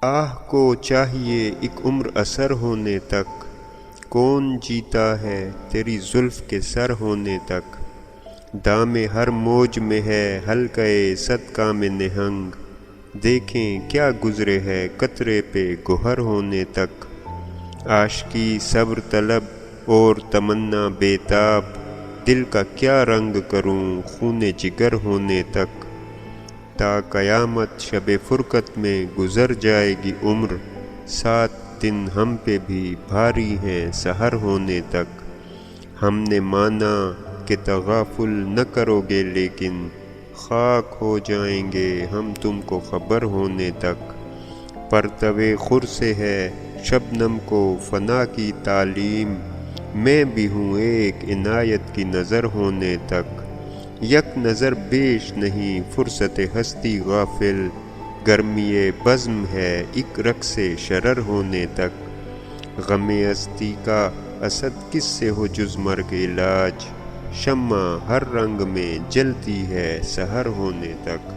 آہ کو چاہیے ایک عمر اثر ہونے تک، کون جیتا ہے تیری زلف کے سر ہونے تک۔ دام ہر موج میں ہے حلقۂ صد کام نہنگ، دیکھیں کیا گزرے ہے قطرے پہ گوہر ہونے تک۔ عاشقی صبر طلب اور تمنا بے تاب، دل کا کیا رنگ کروں خون جگر ہونے تک۔ تا قیامت شب فرقت میں گزر جائے گی عمر، 7 دن ہم پہ بھی بھاری ہیں سحر ہونے تک۔ ہم نے مانا کہ تغافل نہ کرو گے لیکن، خاک ہو جائیں گے ہم تم کو خبر ہونے تک۔ پرتو خور سے ہے شبنم کو فنا کی تعلیم، میں بھی ہوں ایک عنایت کی نظر ہونے تک۔ یک نظر بیش نہیں فرصت ہستی غافل، گرمی بزم ہے ایک رقص شرر ہونے تک۔ غم ہستی کا اسد کس سے ہو جز مرگ علاج، شمع ہر رنگ میں جلتی ہے سحر ہونے تک۔